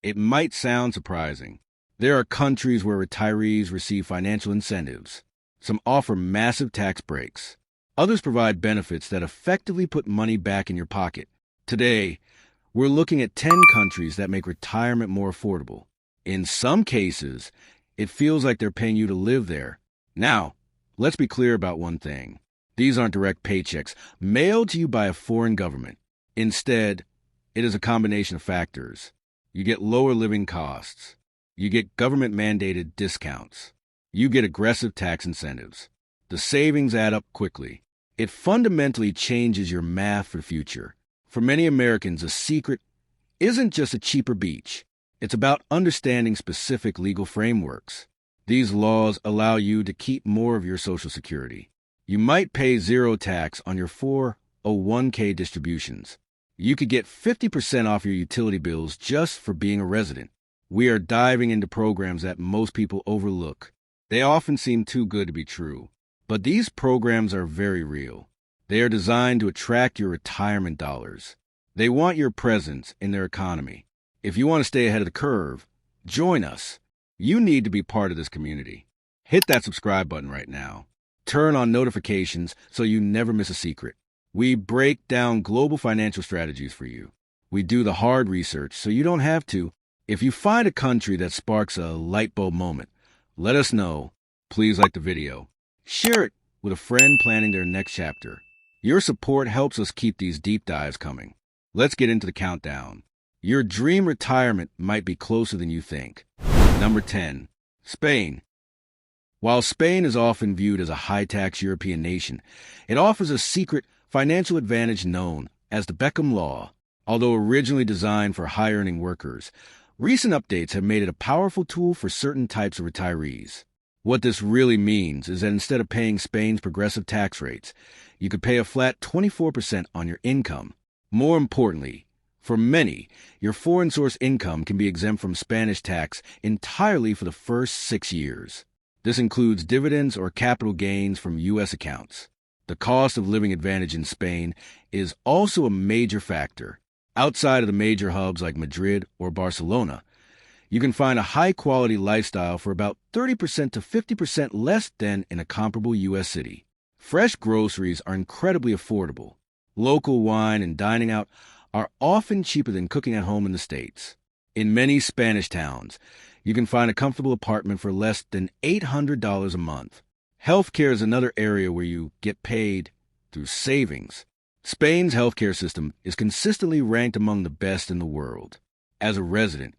It might sound surprising. There are countries where retirees receive financial incentives. Some offer massive tax breaks. Others provide benefits that effectively put money back in your pocket. Today, we're looking at 10 countries that make retirement more affordable. In some cases, it feels like they're paying you to live there. Now, let's be clear about one thing. These aren't direct paychecks mailed to you by a foreign government. Instead, it is a combination of factors. You get lower living costs. You get government-mandated discounts. You get aggressive tax incentives. The savings add up quickly. It fundamentally changes your math for the future. For many Americans, a secret isn't just a cheaper beach. It's about understanding specific legal frameworks. These laws allow you to keep more of your Social Security. You might pay zero tax on your 401k distributions. You could get 50% off your utility bills just for being a resident. We are diving into programs that most people overlook. They often seem too good to be true, but these programs are very real. They are designed to attract your retirement dollars. They want your presence in their economy. If you want to stay ahead of the curve, join us. You need to be part of this community. Hit that subscribe button right now. Turn on notifications so you never miss a secret. We break down global financial strategies for you. We do the hard research so you don't have to. If you find a country that sparks a light bulb moment, let us know. Please like the video. Share it with a friend planning their next chapter. Your support helps us keep these deep dives coming. Let's get into the countdown. Your dream retirement might be closer than you think. Number 10. Spain. While Spain is often viewed as a high-tax European nation, it offers a secret financial advantage known as the Beckham Law. Although originally designed for high-earning workers, recent updates have made it a powerful tool for certain types of retirees. What this really means is that instead of paying Spain's progressive tax rates, you could pay a flat 24% on your income. More importantly, for many, your foreign source income can be exempt from Spanish tax entirely for the first 6 years. This includes dividends or capital gains from U.S. accounts. The cost of living advantage in Spain is also a major factor. Outside of the major hubs like Madrid or Barcelona, you can find a high-quality lifestyle for about 30% to 50% less than in a comparable U.S. city. Fresh groceries are incredibly affordable. Local wine and dining out are often cheaper than cooking at home in the States. In many Spanish towns, you can find a comfortable apartment for less than $800 a month. Healthcare is another area where you get paid through savings. Spain's healthcare system is consistently ranked among the best in the world. As a resident,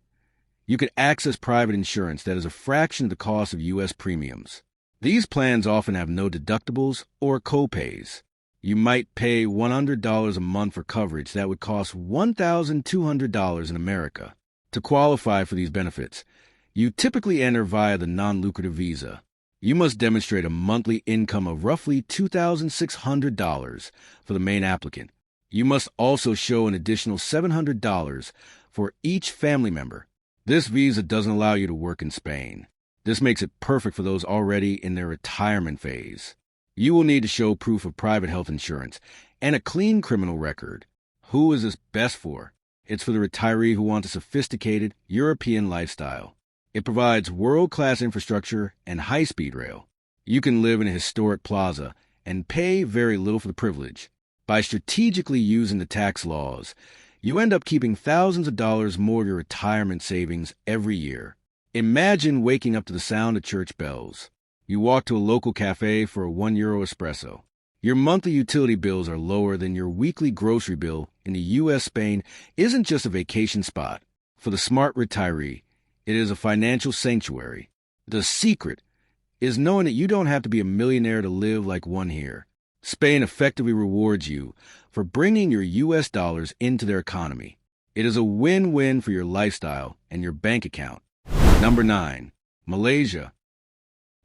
you can access private insurance that is a fraction of the cost of U.S. premiums. These plans often have no deductibles or copays. You might pay $100 a month for coverage that would cost $1,200 in America. To qualify for these benefits, you typically enter via the non-lucrative visa. You must demonstrate a monthly income of roughly $2,600 for the main applicant. You must also show an additional $700 for each family member. This visa doesn't allow you to work in Spain. This makes it perfect for those already in their retirement phase. You will need to show proof of private health insurance and a clean criminal record. Who is this best for? It's for the retiree who wants a sophisticated European lifestyle. It provides world-class infrastructure and high-speed rail. You can live in a historic plaza and pay very little for the privilege. By strategically using the tax laws, you end up keeping thousands of dollars more of your retirement savings every year. Imagine waking up to the sound of church bells. You walk to a local cafe for a €1 espresso. Your monthly utility bills are lower than your weekly grocery bill in the U.S. Spain isn't just a vacation spot. For the smart retiree, it is a financial sanctuary. The secret is knowing that you don't have to be a millionaire to live like one here. Spain effectively rewards you for bringing your U.S. dollars into their economy. It is a win-win for your lifestyle and your bank account. Number 9. Malaysia.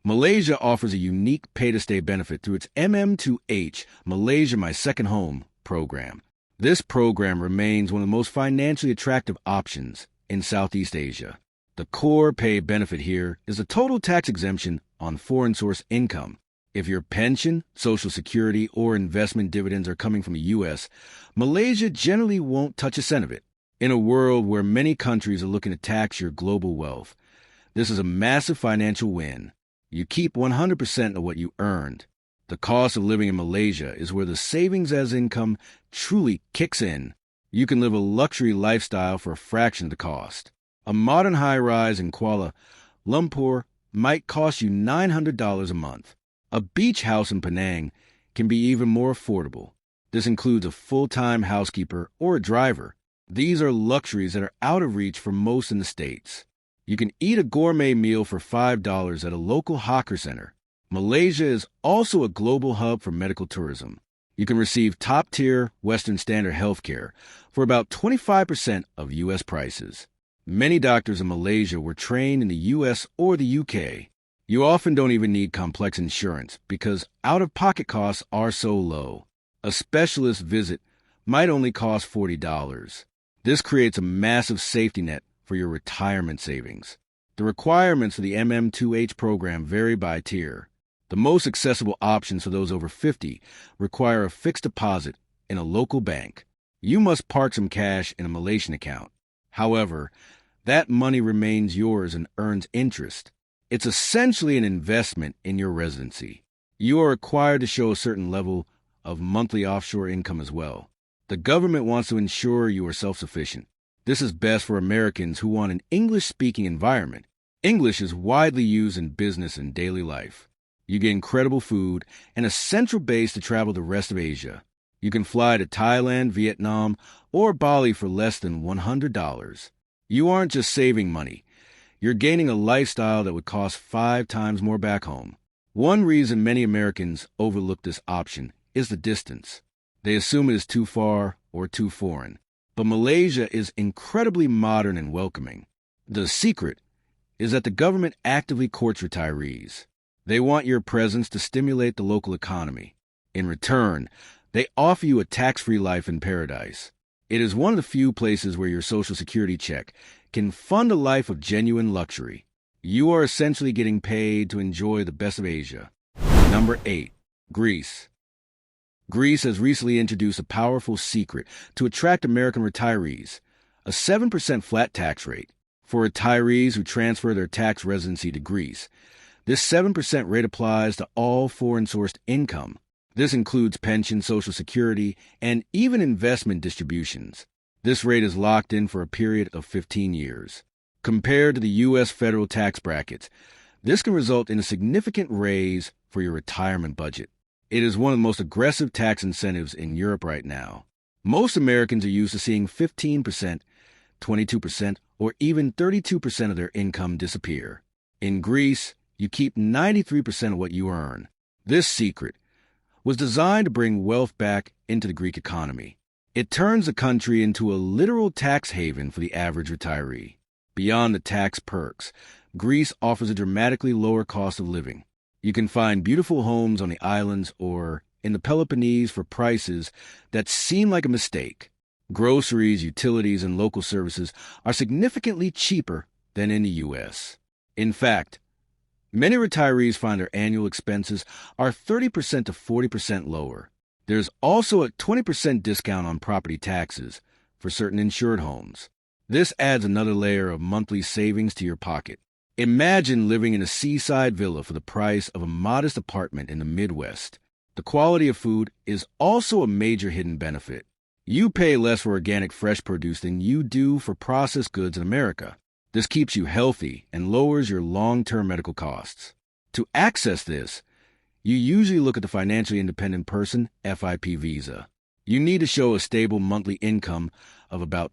Malaysia offers a unique pay-to-stay benefit through its MM2H, Malaysia My Second Home program. This program remains one of the most financially attractive options in Southeast Asia. The core pay benefit here is a total tax exemption on foreign source income. If your pension, Social Security, or investment dividends are coming from the U.S., Malaysia generally won't touch a cent of it. In a world where many countries are looking to tax your global wealth, this is a massive financial win. You keep 100% of what you earned. The cost of living in Malaysia is where the savings as income truly kicks in. You can live a luxury lifestyle for a fraction of the cost. A modern high-rise in Kuala Lumpur might cost you $900 a month. A beach house in Penang can be even more affordable. This includes a full-time housekeeper or a driver. These are luxuries that are out of reach for most in the States. You can eat a gourmet meal for $5 at a local hawker center. Malaysia is also a global hub for medical tourism. You can receive top-tier Western standard healthcare for about 25% of U.S. prices. Many doctors in Malaysia were trained in the U.S. or the U.K. You often don't even need complex insurance because out-of-pocket costs are so low. A specialist visit might only cost $40. This creates a massive safety net for your retirement savings. The requirements for the MM2H program vary by tier. The most accessible options for those over 50 require a fixed deposit in a local bank. You must park some cash in a Malaysian account. However, that money remains yours and earns interest. It's essentially an investment in your residency. You are required to show a certain level of monthly offshore income as well. The government wants to ensure you are self-sufficient. This is best for Americans who want an English-speaking environment. English is widely used in business and daily life. You get incredible food and a central base to travel the rest of Asia. You can fly to Thailand, Vietnam, or Bali for less than $100. You aren't just saving money. You're gaining a lifestyle that would cost 5 times more back home. One reason many Americans overlook this option is the distance. They assume it is too far or too foreign. But Malaysia is incredibly modern and welcoming. The secret is that the government actively courts retirees. They want your presence to stimulate the local economy. In return, they offer you a tax-free life in paradise. It is one of the few places where your Social Security check can fund a life of genuine luxury. You are essentially getting paid to enjoy the best of Asia. Number 8. Greece. Greece has recently introduced a powerful secret to attract American retirees, a 7% flat tax rate. For retirees who transfer their tax residency to Greece, this 7% rate applies to all foreign-sourced income. This includes pension, Social Security, and even investment distributions. This rate is locked in for a period of 15 years. Compared to the U.S. federal tax brackets, this can result in a significant raise for your retirement budget. It is one of the most aggressive tax incentives in Europe right now. Most Americans are used to seeing 15%, 22%, or even 32% of their income disappear. In Greece, you keep 93% of what you earn. This secret was designed to bring wealth back into the Greek economy. It turns the country into a literal tax haven for the average retiree. Beyond the tax perks, Greece offers a dramatically lower cost of living. You can find beautiful homes on the islands or in the Peloponnese for prices that seem like a mistake. Groceries, utilities, and local services are significantly cheaper than in the U.S. In fact, many retirees find their annual expenses are 30% to 40% lower. There's also a 20% discount on property taxes for certain insured homes. This adds another layer of monthly savings to your pocket. Imagine living in a seaside villa for the price of a modest apartment in the Midwest. The quality of food is also a major hidden benefit. You pay less for organic fresh produce than you do for processed goods in America. This keeps you healthy and lowers your long-term medical costs. To access this, you usually look at the Financially Independent Person FIP visa. You need to show a stable monthly income of about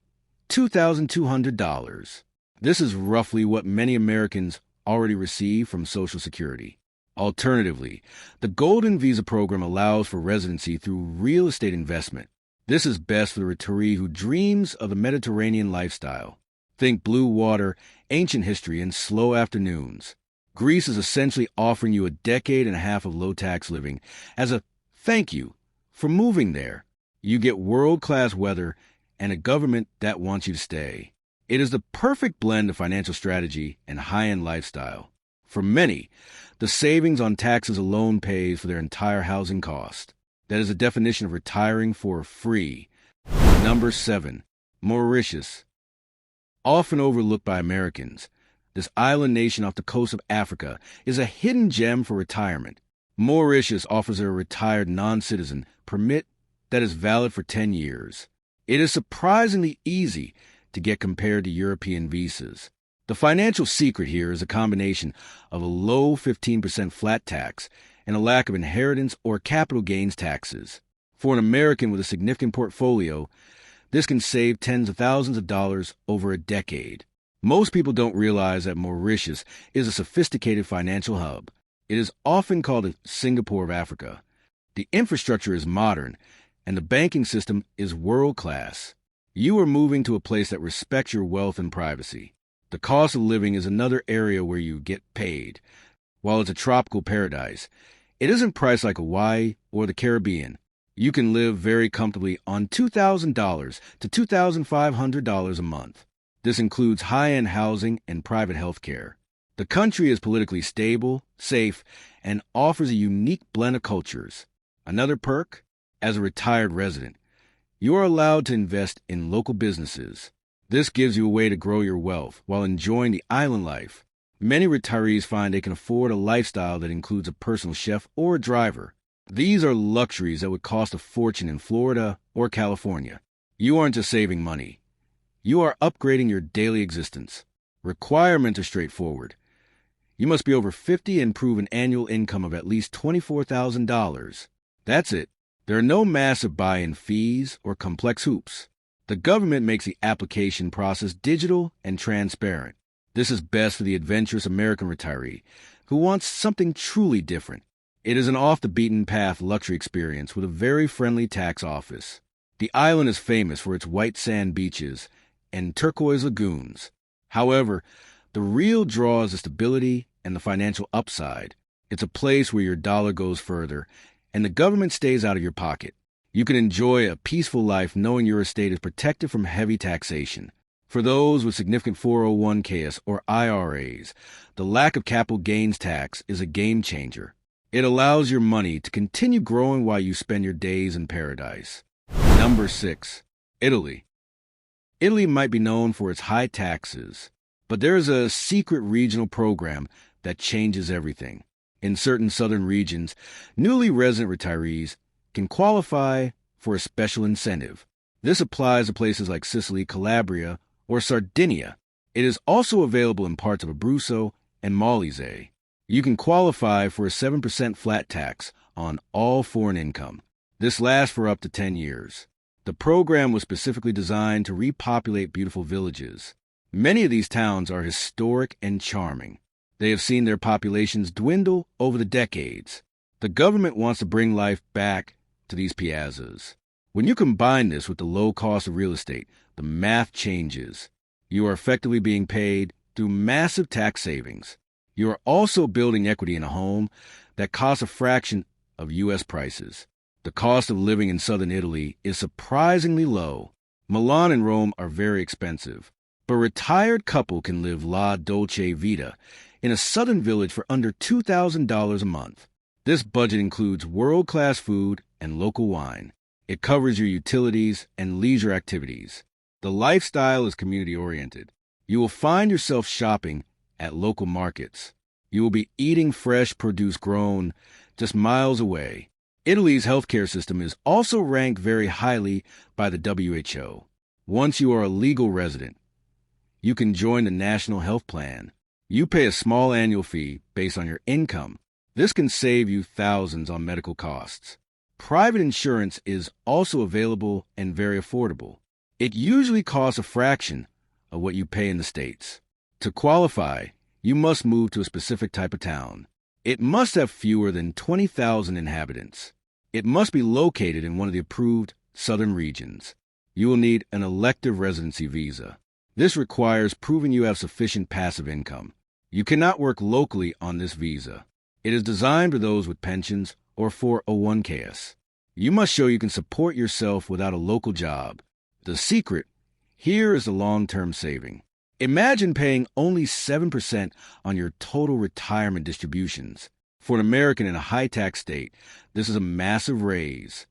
$2,200. This is roughly what many Americans already receive from Social Security. Alternatively, the Golden Visa program allows for residency through real estate investment. This is best for the retiree who dreams of the Mediterranean lifestyle. Think blue water, ancient history, and slow afternoons. Greece is essentially offering you a decade and a half of low-tax living as a thank you for moving there. You get world-class weather and a government that wants you to stay. It is the perfect blend of financial strategy and high-end lifestyle. For many, the savings on taxes alone pays for their entire housing cost. That is the definition of retiring for free. Number 7. Mauritius. Often overlooked by Americans, this island nation off the coast of Africa is a hidden gem for retirement. Mauritius offers a retired non-citizen permit that is valid for 10 years. It is surprisingly easy to get compared to European visas. The financial secret here is a combination of a low 15% flat tax and a lack of inheritance or capital gains taxes. For an American with a significant portfolio, this can save tens of thousands of dollars over a decade. Most people don't realize that Mauritius is a sophisticated financial hub. It is often called the Singapore of Africa. The infrastructure is modern, and the banking system is world-class. You are moving to a place that respects your wealth and privacy. The cost of living is another area where you get paid. While it's a tropical paradise, it isn't priced like Hawaii or the Caribbean. You can live very comfortably on $2,000 to $2,500 a month. This includes high-end housing and private health care. The country is politically stable, safe, and offers a unique blend of cultures. Another perk? As a retired resident, you are allowed to invest in local businesses. This gives you a way to grow your wealth while enjoying the island life. Many retirees find they can afford a lifestyle that includes a personal chef or a driver. These are luxuries that would cost a fortune in Florida or California. You aren't just saving money. You are upgrading your daily existence. Requirements are straightforward. You must be over 50 and prove an annual income of at least $24,000. That's it. There are no massive buy-in fees or complex hoops. The government makes the application process digital and transparent. This is best for the adventurous American retiree who wants something truly different. It is an off-the-beaten-path luxury experience with a very friendly tax office. The island is famous for its white sand beaches and turquoise lagoons. However, the real draw is the stability and the financial upside. It's a place where your dollar goes further and the government stays out of your pocket. You can enjoy a peaceful life knowing your estate is protected from heavy taxation. For those with significant 401ks or IRAs, the lack of capital gains tax is a game changer. It allows your money to continue growing while you spend your days in paradise. Number 6. Italy. Italy might be known for its high taxes, but there is a secret regional program that changes everything. In certain southern regions, newly resident retirees can qualify for a special incentive. This applies to places like Sicily, Calabria, or Sardinia. It is also available in parts of Abruzzo and Molise. You can qualify for a 7% flat tax on all foreign income. This lasts for up to 10 years. The program was specifically designed to repopulate beautiful villages. Many of these towns are historic and charming. They have seen their populations dwindle over the decades. The government wants to bring life back to these piazzas. When you combine this with the low cost of real estate, the math changes. You are effectively being paid through massive tax savings. You are also building equity in a home that costs a fraction of U.S. prices. The cost of living in southern Italy is surprisingly low. Milan and Rome are very expensive, but a retired couple can live la dolce vita in a southern village for under $2,000 a month. This budget includes world-class food and local wine. It covers your utilities and leisure activities. The lifestyle is community-oriented. You will find yourself shopping at local markets. You will be eating fresh produce grown just miles away. Italy's healthcare system is also ranked very highly by the WHO. Once you are a legal resident, you can join the National Health Plan. You pay a small annual fee based on your income. This can save you thousands on medical costs. Private insurance is also available and very affordable. It usually costs a fraction of what you pay in the States. To qualify, you must move to a specific type of town. It must have fewer than 20,000 inhabitants. It must be located in one of the approved southern regions. You will need an elective residency visa. This requires proving you have sufficient passive income. You cannot work locally on this visa. It is designed for those with pensions or 401ks. You must show you can support yourself without a local job. The secret here is the long-term saving. Imagine paying only 7% on your total retirement distributions. For an American in a high-tax state, this is a massive raise.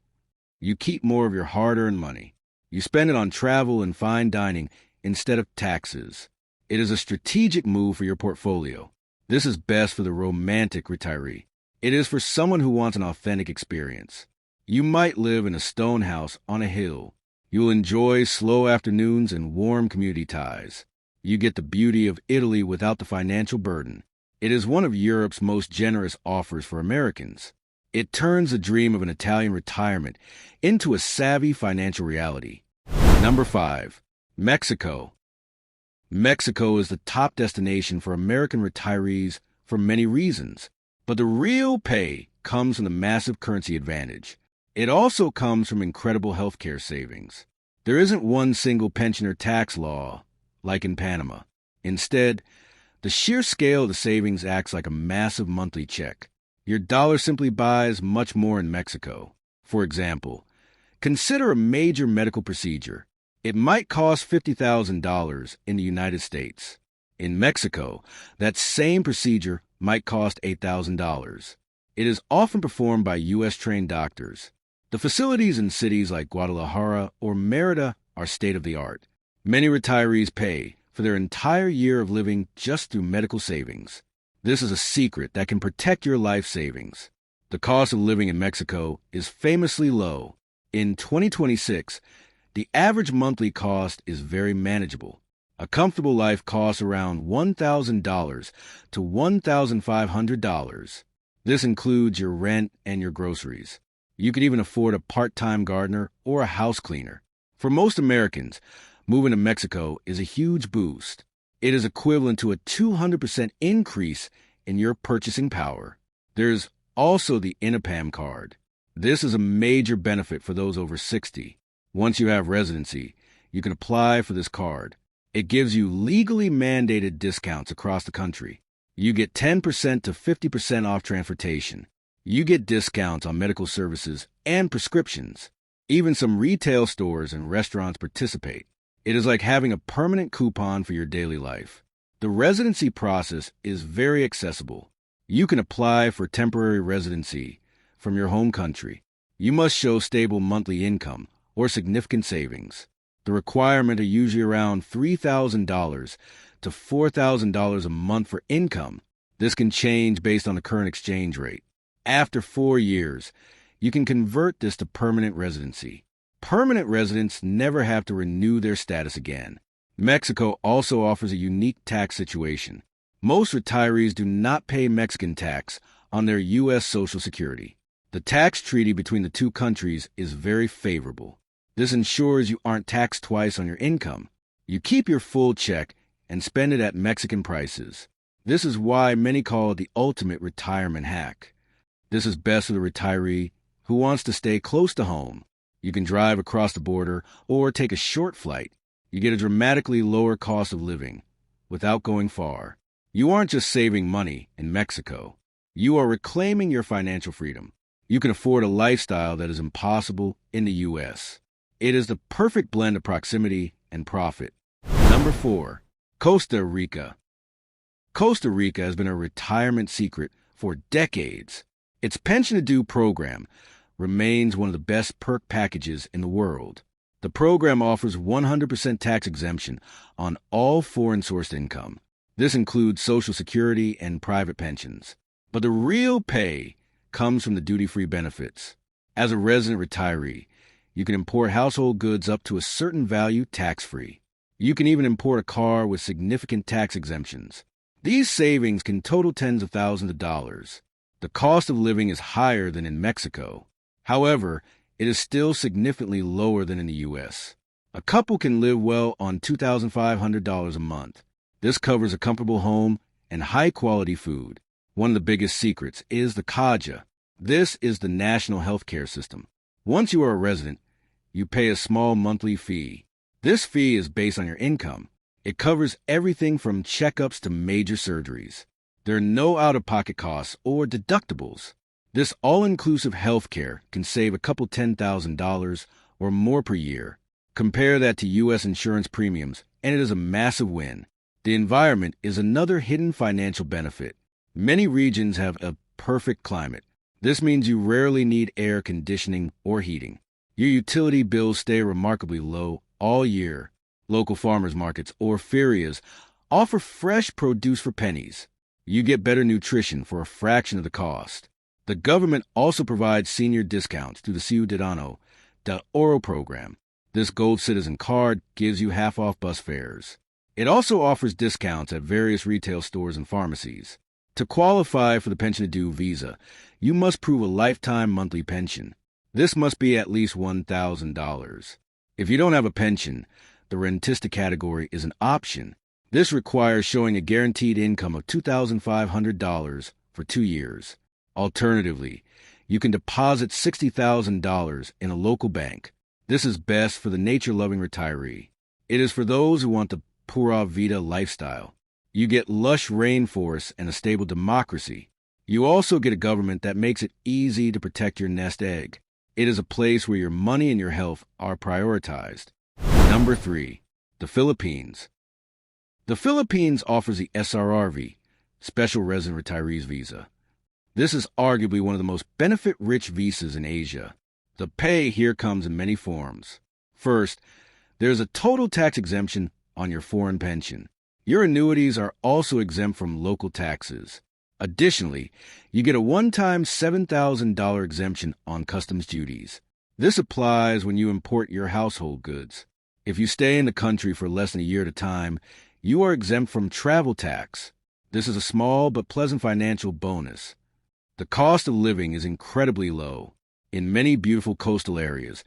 You keep more of your hard-earned money. You spend it on travel and fine dining instead of taxes. It is a strategic move for your portfolio. This is best for the romantic retiree. It is for someone who wants an authentic experience. You might live in a stone house on a hill. You'll enjoy slow afternoons and warm community ties. You get the beauty of Italy without the financial burden. It is one of Europe's most generous offers for Americans. It turns the dream of an Italian retirement into a savvy financial reality. Number 5. Mexico. Mexico is the top destination for American retirees for many reasons, but the real pay comes from the massive currency advantage. It also comes from incredible healthcare savings. There isn't one single pensioner tax law like in Panama. Instead, the sheer scale of the savings acts like a massive monthly check. Your dollar simply buys much more in Mexico. For example, consider a major medical procedure. It might cost $50,000 in the United States. In Mexico, that same procedure might cost $8,000. It is often performed by U.S.-trained doctors. The facilities in cities like Guadalajara or Mérida are state-of-the-art. Many retirees pay for their entire year of living just through medical savings. This is a secret that can protect your life savings. The cost of living in Mexico is famously low. In 2026, the average monthly cost is very manageable. A comfortable life costs around $1,000 to $1,500. This includes your rent and your groceries. You could even afford a part-time gardener or a house cleaner. For most Americans, moving to Mexico is a huge boost. It is equivalent to a 200% increase in your purchasing power. There's also the INAPAM card. This is a major benefit for those over 60. Once you have residency, you can apply for this card. It gives you legally mandated discounts across the country. You get 10% to 50% off transportation. You get discounts on medical services and prescriptions. Even some retail stores and restaurants participate. It is like having a permanent coupon for your daily life. The residency process is very accessible. You can apply for temporary residency from your home country. You must show stable monthly income or significant savings. The requirements are usually around $3,000 to $4,000 a month for income. This can change based on the current exchange rate. After 4 years, you can convert this to permanent residency. Permanent residents never have to renew their status again. Mexico also offers a unique tax situation. Most retirees do not pay Mexican tax on their U.S. Social Security. The tax treaty between the two countries is very favorable. This ensures you aren't taxed twice on your income. You keep your full check and spend it at Mexican prices. This is why many call it the ultimate retirement hack. This is best for the retiree who wants to stay close to home. You can drive across the border or take a short flight. You get a dramatically lower cost of living without going far. You aren't just saving money in Mexico. You are reclaiming your financial freedom. You can afford a lifestyle that is impossible in the U.S. It is the perfect blend of proximity and profit. Number 4. Costa Rica. Costa Rica has been a retirement secret for decades. Its pension-to-do program remains one of the best perk packages in the world. The program offers 100% tax exemption on all foreign-sourced income. This includes Social Security and private pensions. But the real pay comes from the duty-free benefits. As a resident retiree, you can import household goods up to a certain value tax-free. You can even import a car with significant tax exemptions. These savings can total tens of thousands of dollars. The cost of living is higher than in Mexico. However, it is still significantly lower than in the U.S. A couple can live well on $2,500 a month. This covers a comfortable home and high-quality food. One of the biggest secrets is the CAJA. This is the national health care system. Once you are a resident, you pay a small monthly fee. This fee is based on your income. It covers everything from checkups to major surgeries. There are no out-of-pocket costs or deductibles. This all-inclusive health care can save a couple $10,000 or more per year. Compare that to U.S. insurance premiums, and it is a massive win. The environment is another hidden financial benefit. Many regions have a perfect climate. This means you rarely need air conditioning or heating. Your utility bills stay remarkably low all year. Local farmers markets or ferias offer fresh produce for pennies. You get better nutrition for a fraction of the cost. The government also provides senior discounts through the Ciudadano de Oro program. This gold citizen card gives you half-off bus fares. It also offers discounts at various retail stores and pharmacies. To qualify for the Pension Due visa, you must prove a lifetime monthly pension. This must be at least $1,000. If you don't have a pension, the rentista category is an option. This requires showing a guaranteed income of $2,500 for 2 years. Alternatively, you can deposit $60,000 in a local bank. This is best for the nature-loving retiree. It is for those who want the pura vida lifestyle. You get lush rainforests and a stable democracy. You also get a government that makes it easy to protect your nest egg. It is a place where your money and your health are prioritized. Number 3. The Philippines. The Philippines offers the SRRV, Special Resident Retirees Visa. This is arguably one of the most benefit-rich visas in Asia. The pay here comes in many forms. First, there's a total tax exemption on your foreign pension. Your annuities are also exempt from local taxes. Additionally, you get a one-time $7,000 exemption on customs duties. This applies when you import your household goods. If you stay in the country for less than a year at a time, you are exempt from travel tax. This is a small but pleasant financial bonus. The cost of living is incredibly low. In many beautiful coastal areas,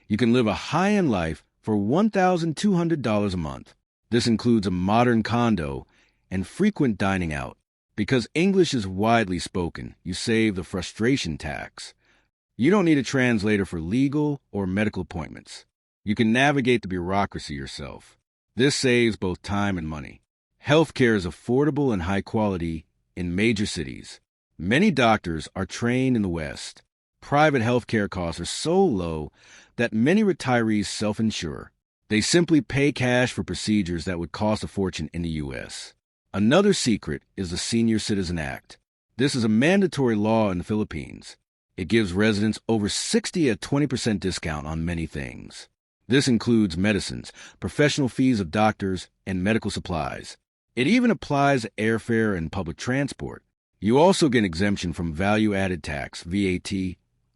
you can live a high-end life for $1,200 a month. This includes a modern condo and frequent dining out. Because English is widely spoken, you save the frustration tax. You don't need a translator for legal or medical appointments. You can navigate the bureaucracy yourself. This saves both time and money. Healthcare is affordable and high quality in major cities. Many doctors are trained in the West. Private healthcare costs are so low that many retirees self-insure. They simply pay cash for procedures that would cost a fortune in the U.S. Another secret is the Senior Citizen Act. This is a mandatory law in the Philippines. It gives residents over 60 a 20% discount on many things. This includes medicines, professional fees of doctors, and medical supplies. It even applies to airfare and public transport. You also get exemption from value-added tax, VAT,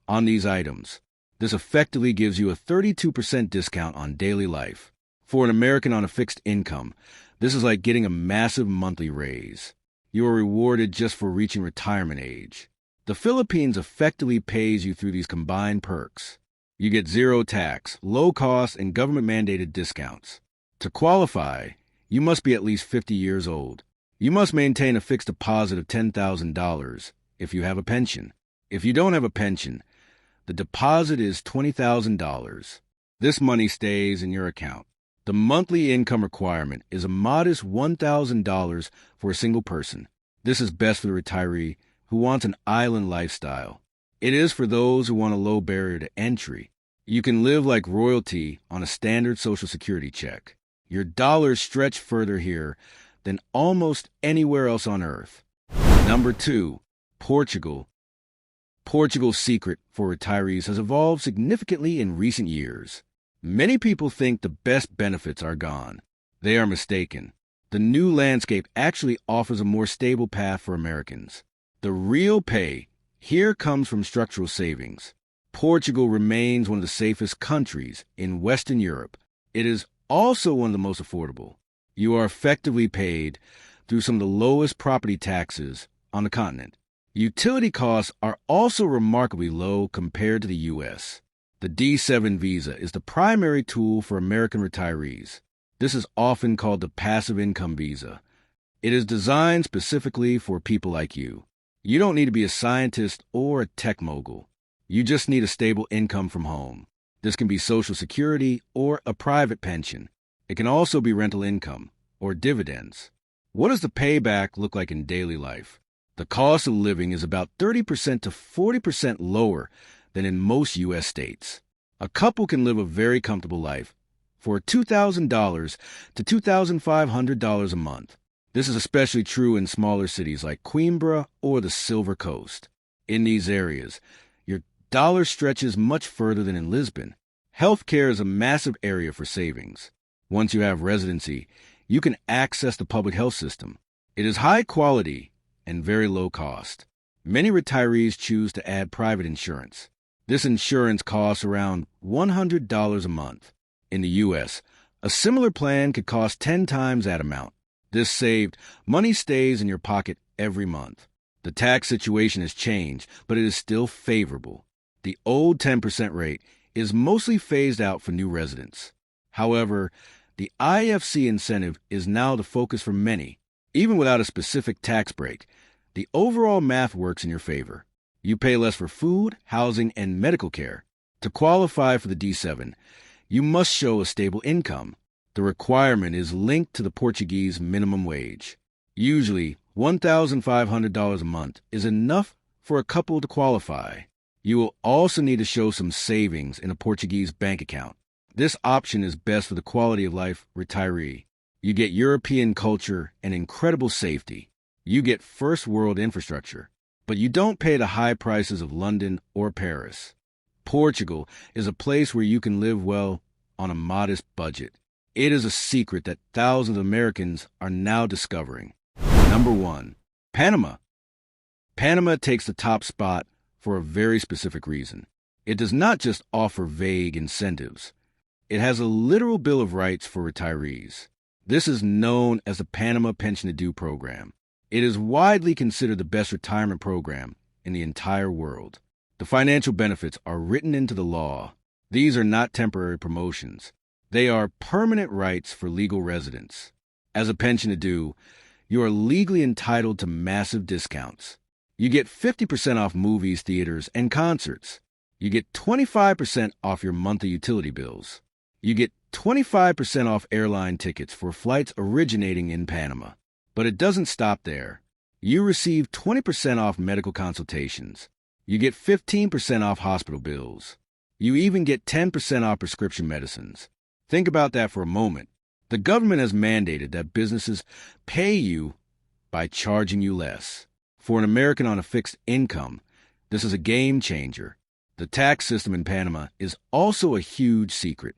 on these items. This effectively gives you a 32% discount on daily life. For an American on a fixed income, this is like getting a massive monthly raise. You are rewarded just for reaching retirement age. The Philippines effectively pays you through these combined perks. You get zero tax, low cost, and government-mandated discounts. To qualify, you must be at least 50 years old. You must maintain a fixed deposit of $10,000 if you have a pension. If you don't have a pension, the deposit is $20,000. This money stays in your account. The monthly income requirement is a modest $1,000 for a single person. This is best for the retiree who wants an island lifestyle. It is for those who want a low barrier to entry. You can live like royalty on a standard Social Security check. Your dollars stretch further here than almost anywhere else on Earth. Number 2, Portugal. Portugal's secret for retirees has evolved significantly in recent years. Many people think the best benefits are gone. They are mistaken. The new landscape actually offers a more stable path for Americans. The real pay here comes from structural savings. Portugal remains one of the safest countries in Western Europe. It is also one of the most affordable. You are effectively paid through some of the lowest property taxes on the continent. Utility costs are also remarkably low compared to the U.S. The D7 visa is the primary tool for American retirees. This is often called the passive income visa. It is designed specifically for people like you. You don't need to be a scientist or a tech mogul. You just need a stable income from home. This can be Social Security or a private pension. It can also be rental income or dividends. What does the payback look like in daily life? The cost of living is about 30% to 40% lower than in most U.S. states. A couple can live a very comfortable life for $2,000 to $2,500 a month. This is especially true in smaller cities like Coimbra or the Silver Coast. In these areas, your dollar stretches much further than in Lisbon. Healthcare is a massive area for savings. Once you have residency, you can access the public health system. It is high quality and very low cost. Many retirees choose to add private insurance. This insurance costs around $100 a month. In the U.S., a similar plan could cost 10 times that amount. This saved money stays in your pocket every month. The tax situation has changed, but it is still favorable. The old 10% rate is mostly phased out for new residents. However, the IFC incentive is now the focus for many. Even without a specific tax break, the overall math works in your favor. You pay less for food, housing, and medical care. To qualify for the D7, you must show a stable income. The requirement is linked to the Portuguese minimum wage. Usually, $1,500 a month is enough for a couple to qualify. You will also need to show some savings in a Portuguese bank account. This option is best for the quality of life retiree. You get European culture and incredible safety. You get first world infrastructure, but you don't pay the high prices of London or Paris. Portugal is a place where you can live well on a modest budget. It is a secret that thousands of Americans are now discovering. Number 1. Panama. Panama takes the top spot for a very specific reason. It does not just offer vague incentives. It has a literal Bill of Rights for retirees. This is known as the Panama Pension Due Program. It is widely considered the best retirement program in the entire world. The financial benefits are written into the law. These are not temporary promotions. They are permanent rights for legal residents. As a pension due, you are legally entitled to massive discounts. You get 50% off movies, theaters, and concerts. You get 25% off your monthly utility bills. You get 25% off airline tickets for flights originating in Panama. But it doesn't stop there. You receive 20% off medical consultations. You get 15% off hospital bills. You even get 10% off prescription medicines. Think about that for a moment. The government has mandated that businesses pay you by charging you less. For an American on a fixed income, this is a game changer. The tax system in Panama is also a huge secret.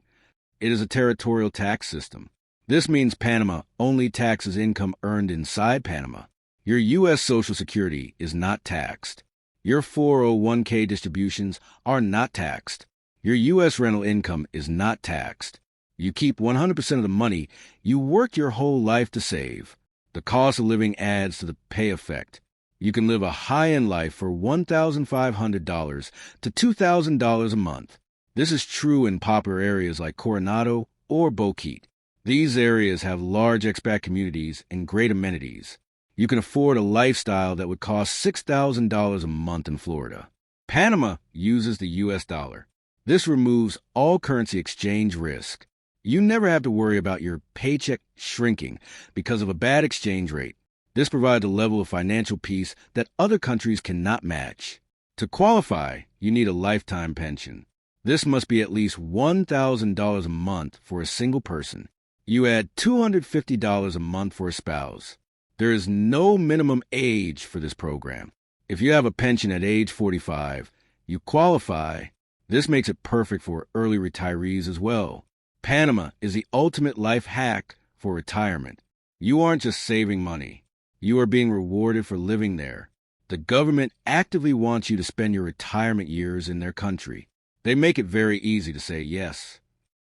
It is a territorial tax system. This means Panama only taxes income earned inside Panama. Your U.S. Social Security is not taxed. Your 401k distributions are not taxed. Your U.S. rental income is not taxed. You keep 100% of the money you worked your whole life to save. The cost of living adds to the pay effect. You can live a high-end life for $1,500 to $2,000 a month. This is true in popular areas like Coronado or Boquete. These areas have large expat communities and great amenities. You can afford a lifestyle that would cost $6,000 a month in Florida. Panama uses the U.S. dollar. This removes all currency exchange risk. You never have to worry about your paycheck shrinking because of a bad exchange rate. This provides a level of financial peace that other countries cannot match. To qualify, you need a lifetime pension. This must be at least $1,000 a month for a single person. You add $250 a month for a spouse. There is no minimum age for this program. If you have a pension at age 45, you qualify. This makes it perfect for early retirees as well. Panama is the ultimate life hack for retirement. You aren't just saving money. You are being rewarded for living there. The government actively wants you to spend your retirement years in their country. They make it very easy to say yes.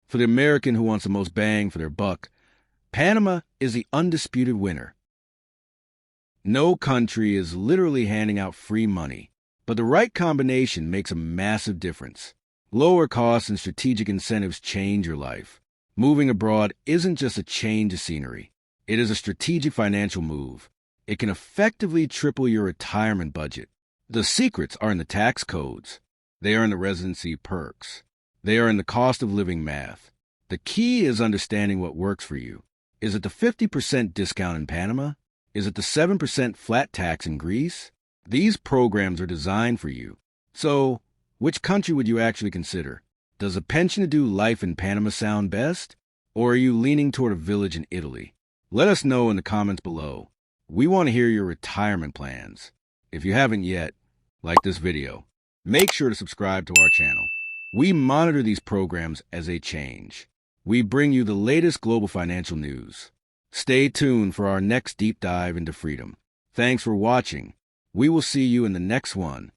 For the American who wants the most bang for their buck, Panama is the undisputed winner. No country is literally handing out free money, but the right combination makes a massive difference. Lower costs and strategic incentives change your life. Moving abroad isn't just a change of scenery. It is a strategic financial move. It can effectively triple your retirement budget. The secrets are in the tax codes. They are in the residency perks. They are in the cost of living math. The key is understanding what works for you. Is it the 50% discount in Panama? Is it the 7% flat tax in Greece? These programs are designed for you. So, which country would you actually consider? Does a pension due life in Panama sound best? Or are you leaning toward a village in Italy? Let us know in the comments below. We want to hear your retirement plans. If you haven't yet, like this video. Make sure to subscribe to our channel. We monitor these programs as they change. We bring you the latest global financial news. Stay tuned for our next deep dive into freedom. Thanks for watching. We will see you in the next one.